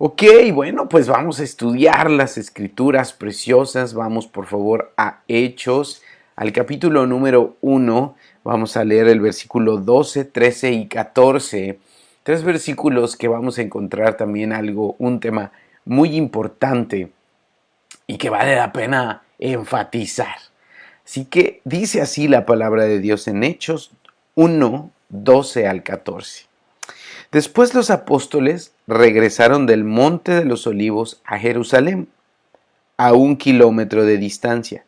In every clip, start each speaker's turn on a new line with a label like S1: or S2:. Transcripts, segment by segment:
S1: Ok, bueno, pues vamos a estudiar las escrituras preciosas. Vamos por favor a Hechos, al capítulo número 1. Vamos a leer el versículo 12, 13 y 14. Tres versículos que vamos a encontrar también un tema muy importante y que vale la pena enfatizar. Así que dice así la palabra de Dios en Hechos 1, 12 al 14. Después los apóstoles regresaron del Monte de los Olivos a Jerusalén, a 1 kilómetro de distancia.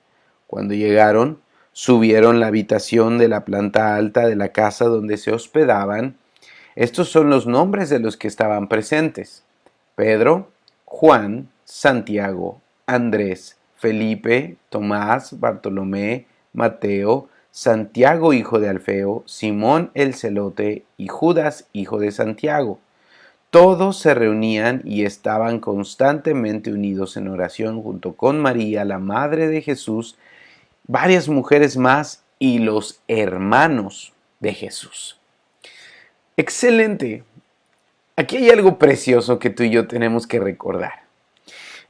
S1: Cuando llegaron, subieron la habitación de la planta alta de la casa donde se hospedaban. Estos son los nombres de los que estaban presentes: Pedro, Juan, Santiago, Andrés, Felipe, Tomás, Bartolomé, Mateo, Santiago hijo de Alfeo, Simón el celote y Judas hijo de Santiago. Todos se reunían y estaban constantemente unidos en oración junto con María, la madre de Jesús, varias mujeres más y los hermanos de Jesús. Excelente. Aquí hay algo precioso que tú y yo tenemos que recordar.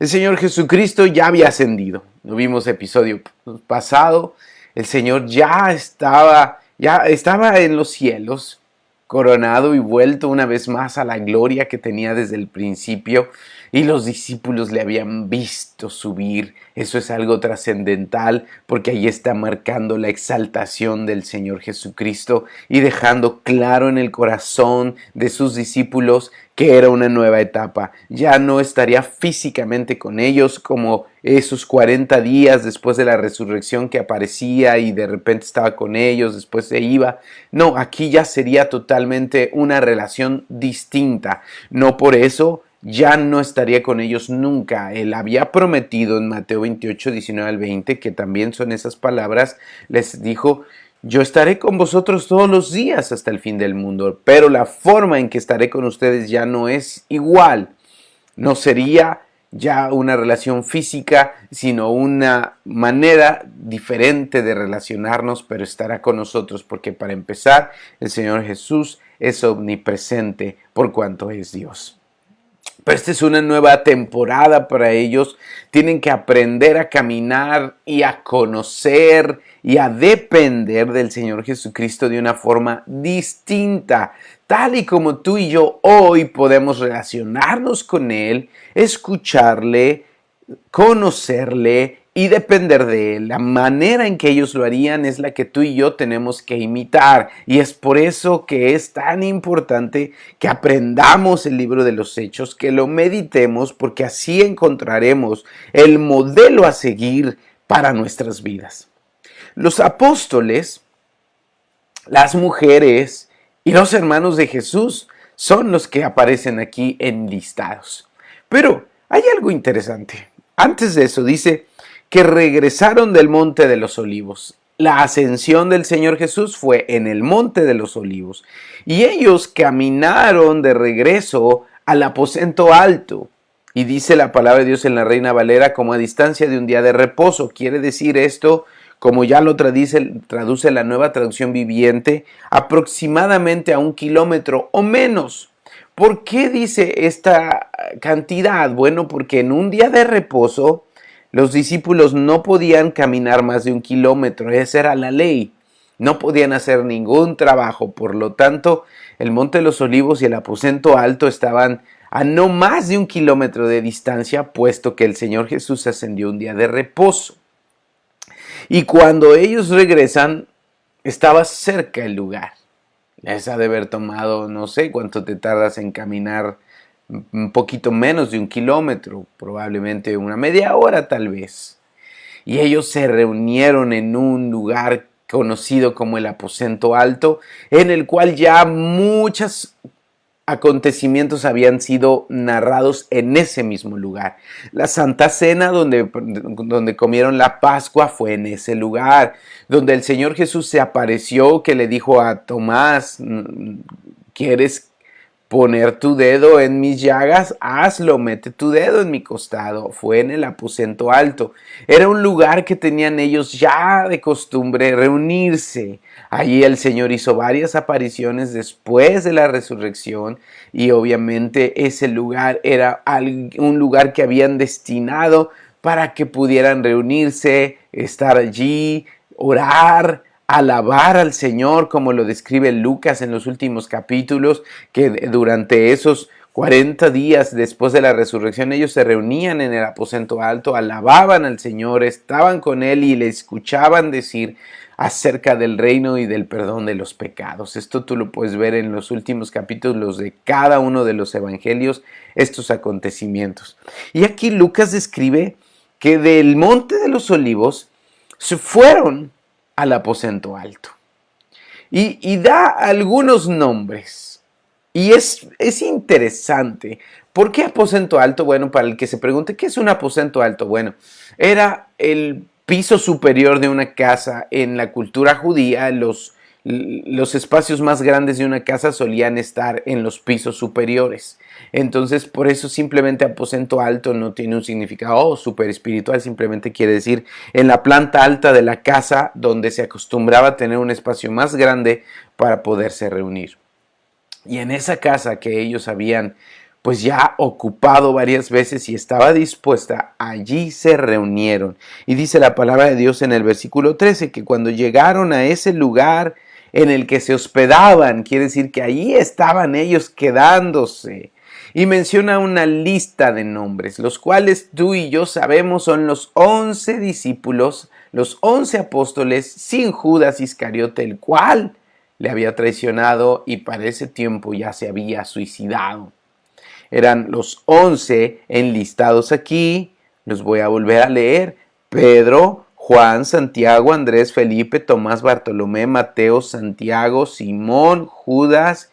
S1: El Señor Jesucristo ya había ascendido. Lo vimos episodio pasado. El Señor ya estaba en los cielos, coronado y vuelto una vez más a la gloria que tenía desde el principio, y los discípulos le habían visto subir. Eso es algo trascendental, porque ahí está marcando la exaltación del Señor Jesucristo y dejando claro en el corazón de sus discípulos que era una nueva etapa. Ya no estaría físicamente con ellos como esos 40 días después de la resurrección, que aparecía y de repente estaba con ellos, después se iba. No, aquí ya sería totalmente una relación distinta. No por eso ya no estaría con ellos nunca. Él había prometido en Mateo 28, 19 al 20, que también son esas palabras, les dijo: yo estaré con vosotros todos los días hasta el fin del mundo, pero la forma en que estaré con ustedes ya no es igual. No sería ya una relación física, sino una manera diferente de relacionarnos, pero estará con nosotros, porque para empezar, el Señor Jesús es omnipresente por cuanto es Dios. Pero esta es una nueva temporada para ellos. Tienen que aprender a caminar y a conocer y a depender del Señor Jesucristo de una forma distinta, tal y como tú y yo hoy podemos relacionarnos con Él, escucharle, conocerle y depender de Él. La manera en que ellos lo harían es la que tú y yo tenemos que imitar, y es por eso que es tan importante que aprendamos el libro de los Hechos, que lo meditemos, porque así encontraremos el modelo a seguir para nuestras vidas. Los apóstoles, las mujeres y los hermanos de Jesús son los que aparecen aquí enlistados. Pero hay algo interesante. Antes de eso dice que regresaron del Monte de los Olivos. La ascensión del Señor Jesús fue en el Monte de los Olivos, y ellos caminaron de regreso al aposento alto. Y dice la palabra de Dios en la Reina Valera: como a distancia de un día de reposo. Quiere decir esto, como ya lo traduce la Nueva Traducción Viviente, aproximadamente a 1 kilómetro o menos. ¿Por qué dice esta cantidad? Bueno, porque en un día de reposo los discípulos no podían caminar más de 1 kilómetro. Esa era la ley. No podían hacer ningún trabajo. Por lo tanto, el Monte de los Olivos y el aposento alto estaban a no más de 1 kilómetro de distancia, puesto que el Señor Jesús ascendió un día de reposo. Y cuando ellos regresan, estaba cerca el lugar. Les ha de haber tomado, no sé cuánto te tardas en caminar, un poquito menos de 1 kilómetro, probablemente una media hora tal vez. Y ellos se reunieron en un lugar conocido como el aposento alto, en el cual ya muchos acontecimientos habían sido narrados en ese mismo lugar. La Santa Cena, donde comieron la Pascua, fue en ese lugar. Donde el Señor Jesús se apareció, que le dijo a Tomás: ¿quieres poner tu dedo en mis llagas, hazlo, mete tu dedo en mi costado. Fue en el aposento alto. Era un lugar que tenían ellos ya de costumbre reunirse. Allí el Señor hizo varias apariciones después de la resurrección y obviamente ese lugar era un lugar que habían destinado para que pudieran reunirse, estar allí, orar, alabar al Señor, como lo describe Lucas en los últimos capítulos, que durante esos 40 días después de la resurrección ellos se reunían en el aposento alto, alababan al Señor, estaban con Él y le escuchaban decir acerca del reino y del perdón de los pecados. Esto tú lo puedes ver en los últimos capítulos de cada uno de los evangelios, estos acontecimientos. Y aquí Lucas describe que del Monte de los Olivos se fueron al aposento alto. Y da algunos nombres. Y es interesante. ¿Por qué aposento alto? Bueno, para el que se pregunte, ¿qué es un aposento alto? Bueno, era el piso superior de una casa. En la cultura judía, los espacios más grandes de una casa solían estar en los pisos superiores. Entonces, por eso simplemente aposento alto no tiene un significado súper espiritual, simplemente quiere decir en la planta alta de la casa donde se acostumbraba a tener un espacio más grande para poderse reunir. Y en esa casa que ellos habían pues ya ocupado varias veces y estaba dispuesta, allí se reunieron. Y dice la palabra de Dios en el versículo 13 que cuando llegaron a ese lugar en el que se hospedaban, quiere decir que allí estaban ellos quedándose. Y menciona una lista de nombres, los cuales tú y yo sabemos son los 11 discípulos, los 11 apóstoles, sin Judas Iscariote, el cual le había traicionado y para ese tiempo ya se había suicidado. Eran los 11 enlistados aquí, los voy a volver a leer: Pedro, Juan, Santiago, Andrés, Felipe, Tomás, Bartolomé, Mateo, Santiago, Simón, Judas,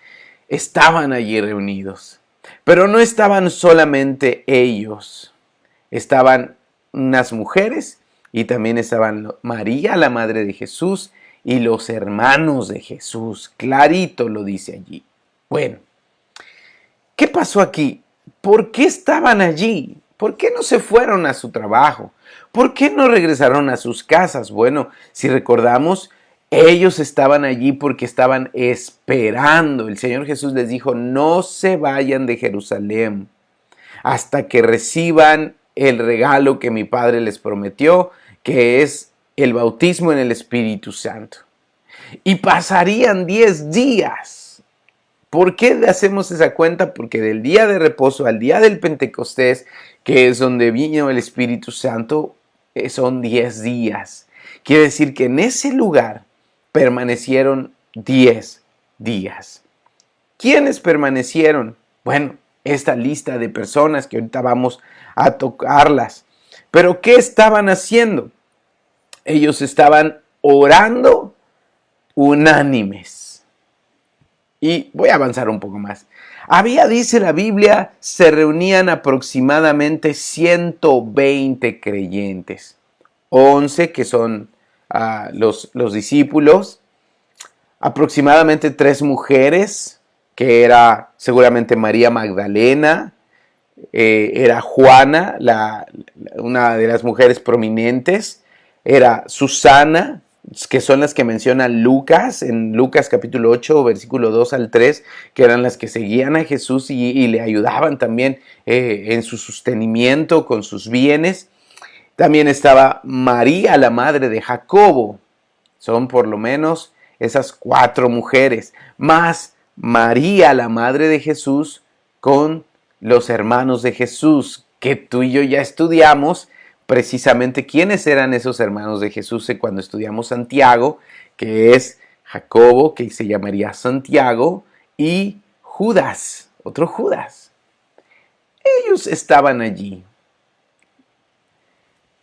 S1: estaban allí reunidos. Pero no estaban solamente ellos, estaban unas mujeres y también estaban María, la madre de Jesús, y los hermanos de Jesús. Clarito lo dice allí. Bueno, ¿qué pasó aquí? ¿Por qué estaban allí? ¿Por qué no se fueron a su trabajo? ¿Por qué no regresaron a sus casas? Bueno, si recordamos, ellos estaban allí porque estaban esperando. El Señor Jesús les dijo, no se vayan de Jerusalén hasta que reciban el regalo que mi Padre les prometió, que es el bautismo en el Espíritu Santo. Y pasarían 10 días. ¿Por qué hacemos esa cuenta? Porque del día de reposo al día del Pentecostés, que es donde vino el Espíritu Santo, son 10 días. Quiere decir que en ese lugar permanecieron 10 días. ¿Quiénes permanecieron? Bueno, esta lista de personas que ahorita vamos a tocarlas. Pero ¿qué estaban haciendo? Ellos estaban orando unánimes. Y voy a avanzar un poco más. Había, dice la Biblia, se reunían aproximadamente 120 creyentes. 11 que son los discípulos, aproximadamente 3 mujeres, que era seguramente María Magdalena, era Juana, una de las mujeres prominentes, era Susana, que son las que menciona Lucas, en Lucas capítulo 8, versículo 2 al 3, que eran las que seguían a Jesús y le ayudaban también en su sostenimiento con sus bienes. También estaba María, la madre de Jacobo. Son por lo menos esas 4 mujeres, más María, la madre de Jesús, con los hermanos de Jesús, que tú y yo ya estudiamos precisamente quiénes eran esos hermanos de Jesús cuando estudiamos Santiago, que es Jacobo, que se llamaría Santiago, y Judas, otro Judas. Ellos estaban allí.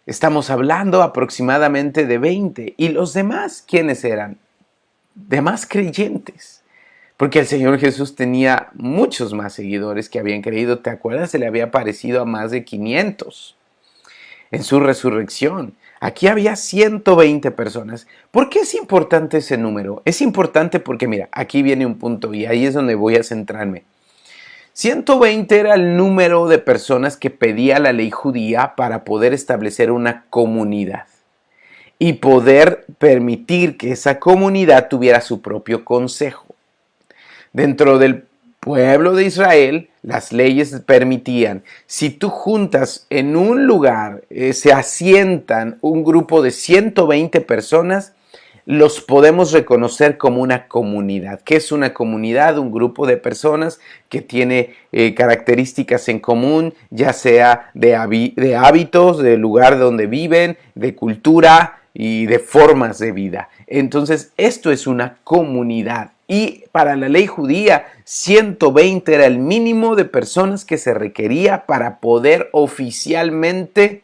S1: Estamos hablando aproximadamente de 20. ¿Y los demás quiénes eran? Demás creyentes. Porque el Señor Jesús tenía muchos más seguidores que habían creído. ¿Te acuerdas? Se le había aparecido a más de 500 en su resurrección. Aquí había 120 personas. ¿Por qué es importante ese número? Es importante porque, mira, aquí viene un punto y ahí es donde voy a centrarme. 120 era el número de personas que pedía la ley judía para poder establecer una comunidad y poder permitir que esa comunidad tuviera su propio consejo. Dentro del pueblo de Israel, las leyes permitían, si tú juntas en un lugar, se asientan un grupo de 120 personas, los podemos reconocer como una comunidad. ¿Qué es una comunidad? Un grupo de personas que tiene características en común, ya sea de hábitos, del lugar donde viven, de cultura y de formas de vida. Entonces, esto es una comunidad. Y para la ley judía, 120 era el mínimo de personas que se requería para poder oficialmente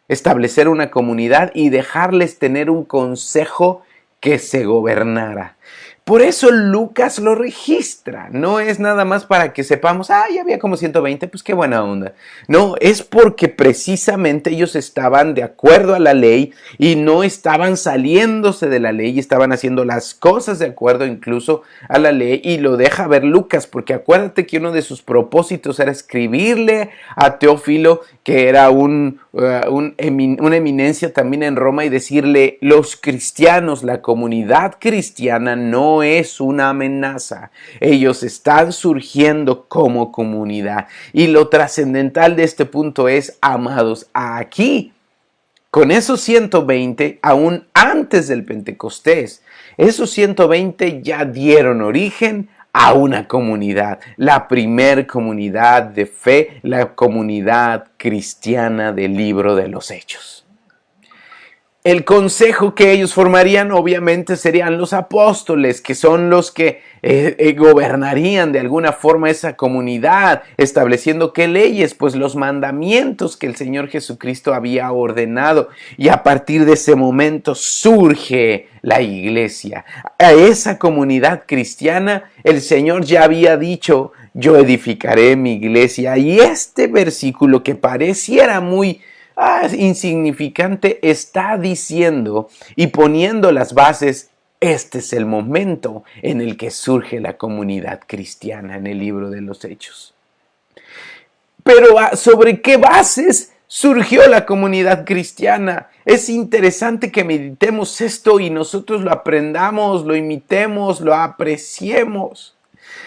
S1: establecer una comunidad y dejarles tener un consejo que se gobernara. Por eso Lucas lo registra. No es nada más para que sepamos, ya había como 120, pues qué buena onda. No, es porque precisamente ellos estaban de acuerdo a la ley y no estaban saliéndose de la ley, estaban haciendo las cosas de acuerdo incluso a la ley, y lo deja ver Lucas, porque acuérdate que uno de sus propósitos era escribirle a Teófilo, que era una eminencia también en Roma, y decirle, los cristianos, la comunidad cristiana no es una amenaza. Ellos están surgiendo como comunidad. Y lo trascendental de este punto es, amados, aquí, con esos 120, aún antes del Pentecostés, esos 120 ya dieron origen a una comunidad, la primer comunidad de fe, la comunidad cristiana del libro de los Hechos. El consejo que ellos formarían obviamente serían los apóstoles, que son los que gobernarían de alguna forma esa comunidad, estableciendo qué leyes, pues los mandamientos que el Señor Jesucristo había ordenado. Y a partir de ese momento surge la iglesia. A esa comunidad cristiana el Señor ya había dicho, yo edificaré mi iglesia. Y este versículo, que pareciera muy insignificante, está diciendo y poniendo las bases. Este es el momento en el que surge la comunidad cristiana en el libro de los Hechos. Pero ¿sobre qué bases surgió la comunidad cristiana? Es interesante que meditemos esto y nosotros lo aprendamos, lo imitemos, lo apreciemos.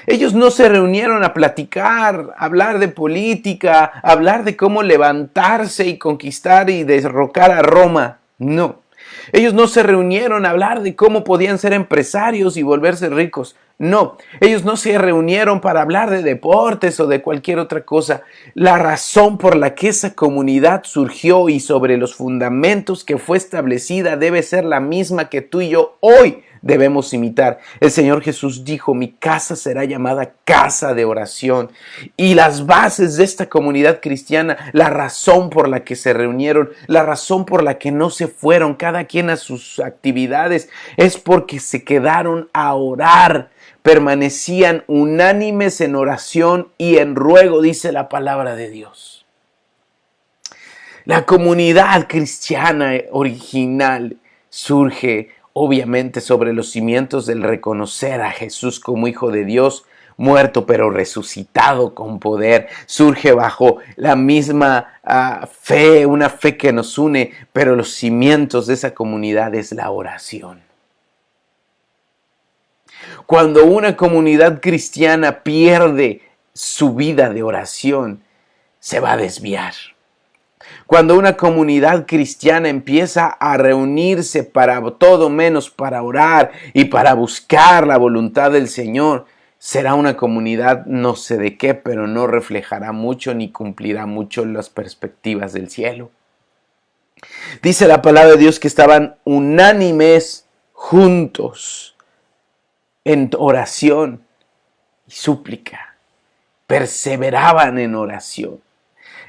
S1: Ellos no se reunieron a platicar, a hablar de política, a hablar de cómo levantarse y conquistar y derrocar a Roma. No. Ellos no se reunieron a hablar de cómo podían ser empresarios y volverse ricos. No. Ellos no se reunieron para hablar de deportes o de cualquier otra cosa. La razón por la que esa comunidad surgió y sobre los fundamentos que fue establecida debe ser la misma que tú y yo hoy debemos imitar. El Señor Jesús dijo, mi casa será llamada casa de oración. Y las bases de esta comunidad cristiana, la razón por la que se reunieron, la razón por la que no se fueron cada quien a sus actividades, es porque se quedaron a orar, permanecían unánimes en oración y en ruego, dice la palabra de Dios. La comunidad cristiana original surge obviamente sobre los cimientos del reconocer a Jesús como Hijo de Dios, muerto pero resucitado con poder. Surge bajo la misma fe, una fe que nos une, pero los cimientos de esa comunidad es la oración. Cuando una comunidad cristiana pierde su vida de oración, se va a desviar. Cuando una comunidad cristiana empieza a reunirse para todo menos para orar y para buscar la voluntad del Señor, será una comunidad no sé de qué, pero no reflejará mucho ni cumplirá mucho las perspectivas del cielo. Dice la palabra de Dios que estaban unánimes juntos en oración y súplica. Perseveraban en oración.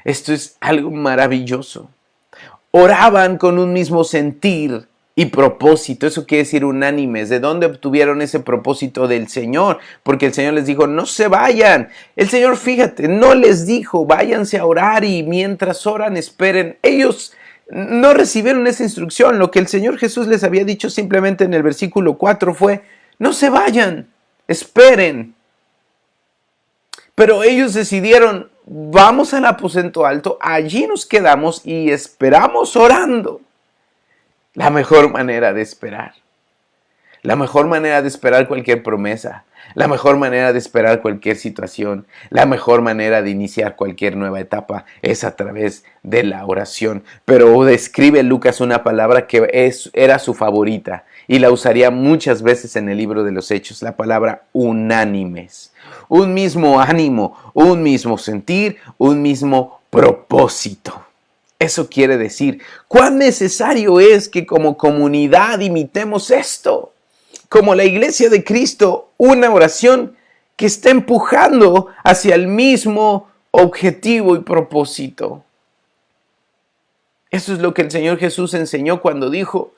S1: Esto es algo maravilloso. Oraban con un mismo sentir y propósito. Eso quiere decir unánimes. ¿De dónde obtuvieron ese propósito? Del Señor. Porque el Señor les dijo, no se vayan. El Señor, fíjate, no les dijo, váyanse a orar y mientras oran, esperen. Ellos no recibieron esa instrucción. Lo que el Señor Jesús les había dicho simplemente en el versículo 4 fue, no se vayan, esperen. Pero ellos decidieron, vamos al aposento alto, allí nos quedamos y esperamos orando. La mejor manera de esperar. La mejor manera de esperar cualquier promesa, la mejor manera de esperar cualquier situación, la mejor manera de iniciar cualquier nueva etapa es a través de la oración. Pero describe Lucas una palabra que era su favorita y la usaría muchas veces en el libro de los Hechos, la palabra unánimes. Un mismo ánimo, un mismo sentir, un mismo propósito. Eso quiere decir, ¿cuán necesario es que como comunidad imitemos esto? Como la iglesia de Cristo, una oración que está empujando hacia el mismo objetivo y propósito. Eso es lo que el Señor Jesús enseñó cuando dijo,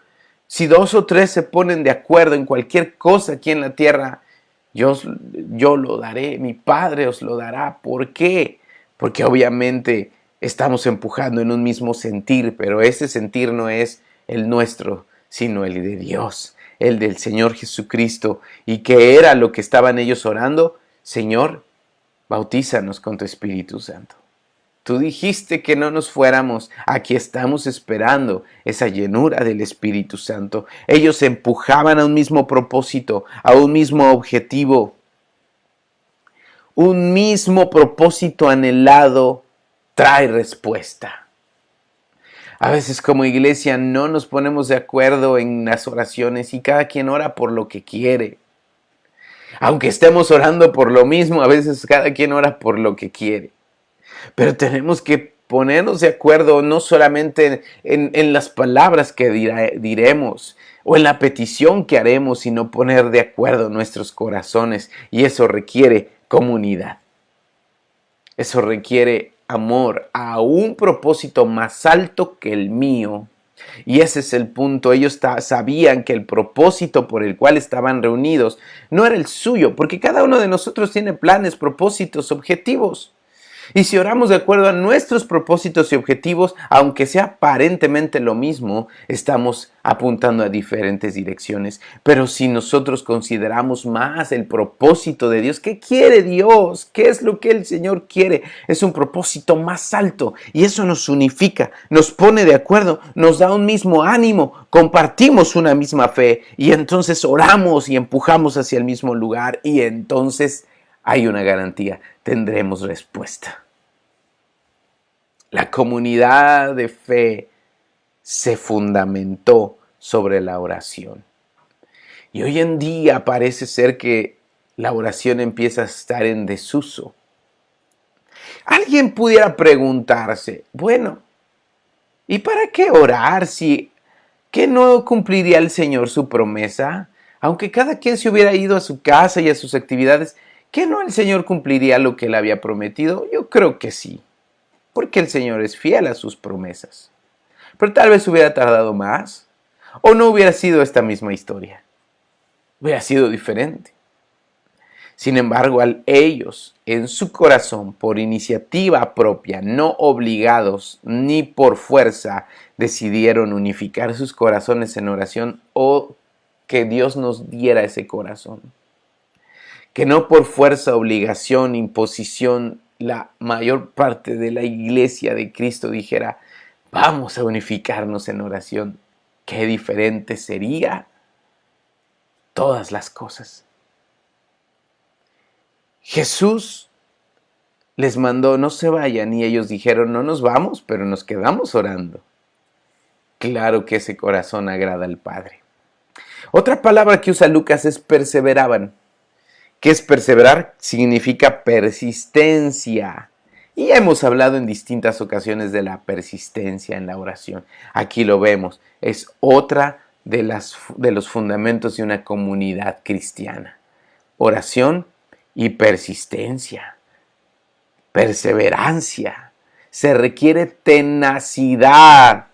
S1: si 2 o 3 se ponen de acuerdo en cualquier cosa aquí en la tierra, yo lo daré, mi Padre os lo dará. ¿Por qué? Porque obviamente estamos empujando en un mismo sentir, pero ese sentir no es el nuestro, sino el de Dios. El del Señor Jesucristo. ¿Y qué era lo que estaban ellos orando? Señor, bautízanos con tu Espíritu Santo. Tú dijiste que no nos fuéramos. Aquí estamos esperando esa llenura del Espíritu Santo. Ellos empujaban a un mismo propósito, a un mismo objetivo. Un mismo propósito anhelado trae respuesta. A veces como iglesia no nos ponemos de acuerdo en las oraciones y cada quien ora por lo que quiere. Aunque estemos orando por lo mismo, a veces cada quien ora por lo que quiere. Pero tenemos que ponernos de acuerdo no solamente en las palabras que diremos o en la petición que haremos, sino poner de acuerdo nuestros corazones. Y eso requiere comunidad. Eso requiere amor a un propósito más alto que el mío. Y ese es el punto. Ellos sabían que el propósito por el cual estaban reunidos no era el suyo, porque cada uno de nosotros tiene planes, propósitos, objetivos. Y si oramos de acuerdo a nuestros propósitos y objetivos, aunque sea aparentemente lo mismo, estamos apuntando a diferentes direcciones. Pero si nosotros consideramos más el propósito de Dios, ¿qué quiere Dios? ¿Qué es lo que el Señor quiere? Es un propósito más alto y eso nos unifica, nos pone de acuerdo, nos da un mismo ánimo, compartimos una misma fe y entonces oramos y empujamos hacia el mismo lugar y entonces hay una garantía, tendremos respuesta. La comunidad de fe se fundamentó sobre la oración. Y hoy en día parece ser que la oración empieza a estar en desuso. Alguien pudiera preguntarse, bueno, ¿y para qué orar si que no cumpliría el Señor su promesa? Aunque cada quien se hubiera ido a su casa y a sus actividades, ¿que no el Señor cumpliría lo que él había prometido? Yo creo que sí, porque el Señor es fiel a sus promesas. Pero tal vez hubiera tardado más, o no hubiera sido esta misma historia. Hubiera sido diferente. Sin embargo, ellos, en su corazón, por iniciativa propia, no obligados ni por fuerza, decidieron unificar sus corazones en oración o que Dios nos diera ese corazón. Que no por fuerza, obligación, imposición, la mayor parte de la iglesia de Cristo dijera, vamos a unificarnos en oración. Qué diferente sería todas las cosas. Jesús les mandó, no se vayan, y ellos dijeron, no nos vamos, pero nos quedamos orando. Claro que ese corazón agrada al Padre. Otra palabra que usa Lucas es perseveraban. ¿Qué es perseverar? Significa persistencia. Y ya hemos hablado en distintas ocasiones de la persistencia en la oración. Aquí lo vemos. Es otra de los fundamentos de una comunidad cristiana. Oración y persistencia. Perseverancia. Se requiere tenacidad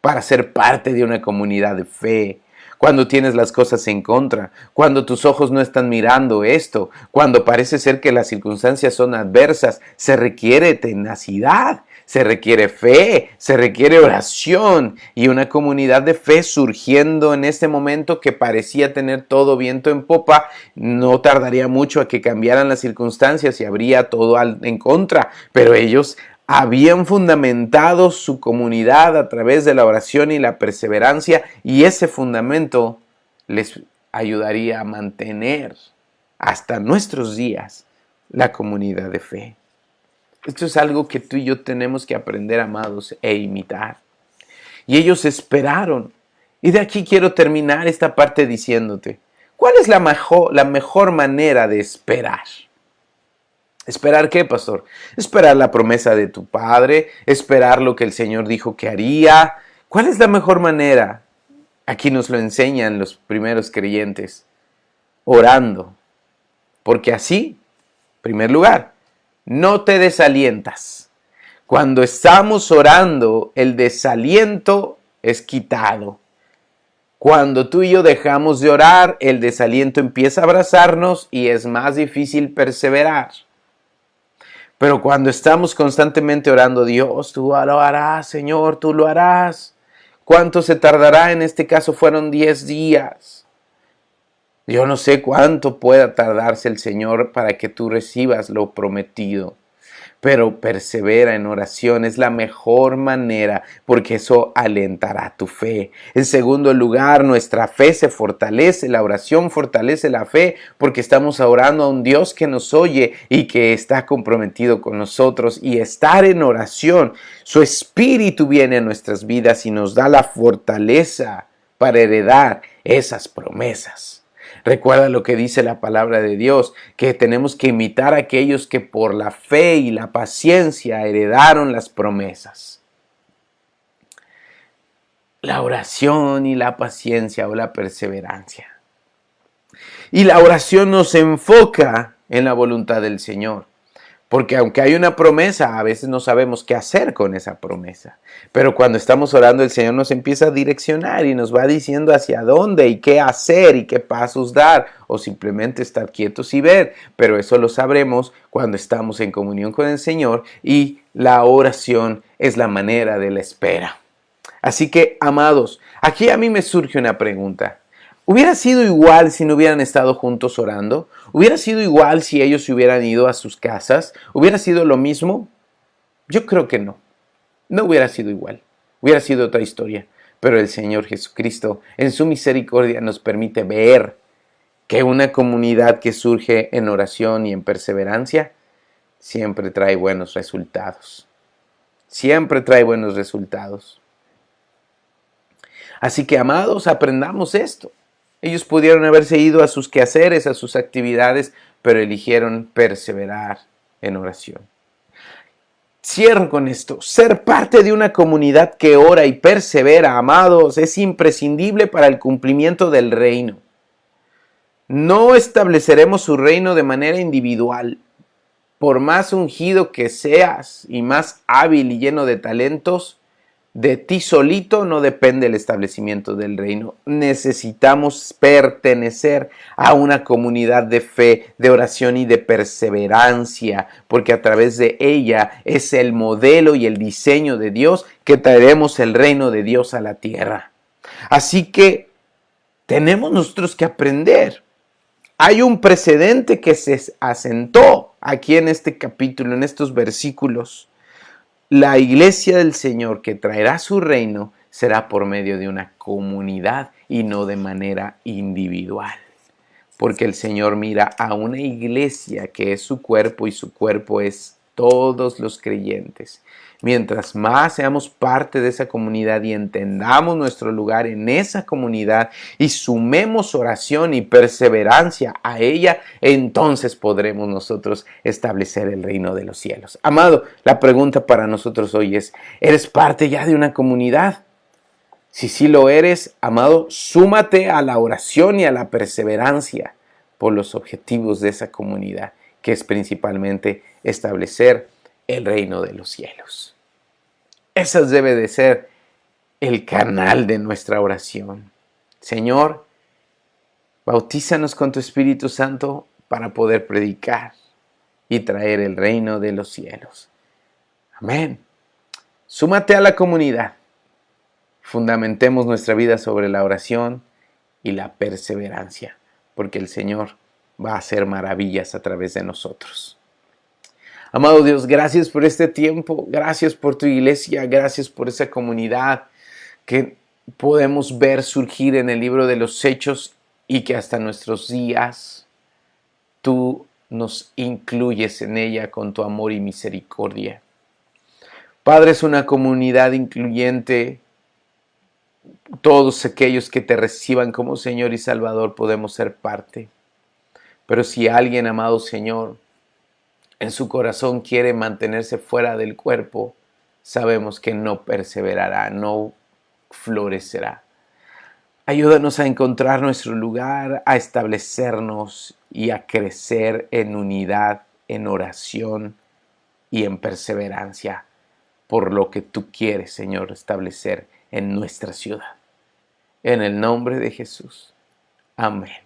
S1: para ser parte de una comunidad de fe. cuando tienes las cosas en contra, cuando tus ojos no están mirando esto, cuando parece ser que las circunstancias son adversas. Se requiere tenacidad, se requiere fe, se requiere oración y una comunidad de fe surgiendo en este momento que parecía tener todo viento en popa. No tardaría mucho a que cambiaran las circunstancias y habría todo en contra, pero ellos habían fundamentado su comunidad a través de la oración y la perseverancia, y ese fundamento les ayudaría a mantener hasta nuestros días la comunidad de fe. Esto es algo que tú y yo tenemos que aprender, amados, e imitar. Y ellos esperaron. Y de aquí quiero terminar esta parte diciéndote, ¿cuál es la mejor manera de esperar? ¿Esperar qué, pastor? Esperar la promesa de tu Padre, esperar lo que el Señor dijo que haría. ¿Cuál es la mejor manera? Aquí nos lo enseñan los primeros creyentes, orando. Porque así, en primer lugar, no te desalientas. Cuando estamos orando, el desaliento es quitado. Cuando tú y yo dejamos de orar, el desaliento empieza a abrazarnos y es más difícil perseverar. Pero cuando estamos constantemente orando, Dios, tú lo harás, Señor, tú lo harás. ¿Cuánto se tardará? En este caso fueron 10 días. Yo no sé cuánto pueda tardarse el Señor para que tú recibas lo prometido. Pero persevera en oración, es la mejor manera porque eso alentará tu fe. En segundo lugar, nuestra fe se fortalece, la oración fortalece la fe porque estamos orando a un Dios que nos oye y que está comprometido con nosotros. Y estar en oración, su Espíritu viene a nuestras vidas y nos da la fortaleza para heredar esas promesas. Recuerda lo que dice la palabra de Dios, que tenemos que imitar a aquellos que por la fe y la paciencia heredaron las promesas. La oración y la paciencia o la perseverancia. Y la oración nos enfoca en la voluntad del Señor. Porque aunque hay una promesa, a veces no sabemos qué hacer con esa promesa. Pero cuando estamos orando, el Señor nos empieza a direccionar y nos va diciendo hacia dónde y qué hacer y qué pasos dar. O simplemente estar quietos y ver. Pero eso lo sabremos cuando estamos en comunión con el Señor y la oración es la manera de la espera. Así que, amados, aquí a mí me surge una pregunta. ¿Hubiera sido igual si no hubieran estado juntos orando? ¿Hubiera sido igual si ellos se hubieran ido a sus casas? ¿Hubiera sido lo mismo? Yo creo que no. No hubiera sido igual. Hubiera sido otra historia. Pero el Señor Jesucristo, en su misericordia, nos permite ver que una comunidad que surge en oración y en perseverancia siempre trae buenos resultados. Siempre trae buenos resultados. Así que, amados, aprendamos esto. Ellos pudieron haberse ido a sus quehaceres, a sus actividades, pero eligieron perseverar en oración. Cierro con esto. Ser parte de una comunidad que ora y persevera, amados, es imprescindible para el cumplimiento del reino. No estableceremos su reino de manera individual. Por más ungido que seas y más hábil y lleno de talentos, de ti solito no depende el establecimiento del reino. Necesitamos pertenecer a una comunidad de fe, de oración y de perseverancia, porque a través de ella es el modelo y el diseño de Dios que traeremos el reino de Dios a la tierra. Así que tenemos nosotros que aprender. Hay un precedente que se asentó aquí en este capítulo, en estos versículos. La iglesia del Señor que traerá su reino será por medio de una comunidad y no de manera individual. Porque el Señor mira a una iglesia que es su cuerpo y su cuerpo es todos los creyentes. Mientras más seamos parte de esa comunidad y entendamos nuestro lugar en esa comunidad y sumemos oración y perseverancia a ella, entonces podremos nosotros establecer el reino de los cielos. Amado, la pregunta para nosotros hoy es, ¿eres parte ya de una comunidad? Si sí lo eres, amado, súmate a la oración y a la perseverancia por los objetivos de esa comunidad, que es principalmente establecer el reino de los cielos. Ese debe de ser el canal de nuestra oración. Señor, bautízanos con tu Espíritu Santo para poder predicar y traer el reino de los cielos. Amén. Súmate a la comunidad. Fundamentemos nuestra vida sobre la oración y la perseverancia, porque el Señor va a hacer maravillas a través de nosotros. Amado Dios, gracias por este tiempo, gracias por tu iglesia, gracias por esa comunidad que podemos ver surgir en el libro de los Hechos y que hasta nuestros días tú nos incluyes en ella con tu amor y misericordia. Padre, es una comunidad incluyente. Todos aquellos que te reciban como Señor y Salvador podemos ser parte. Pero si alguien, amado Señor, en su corazón quiere mantenerse fuera del cuerpo, sabemos que no perseverará, no florecerá. Ayúdanos a encontrar nuestro lugar, a establecernos y a crecer en unidad, en oración y en perseverancia por lo que tú quieres, Señor, establecer en nuestra ciudad. En el nombre de Jesús. Amén.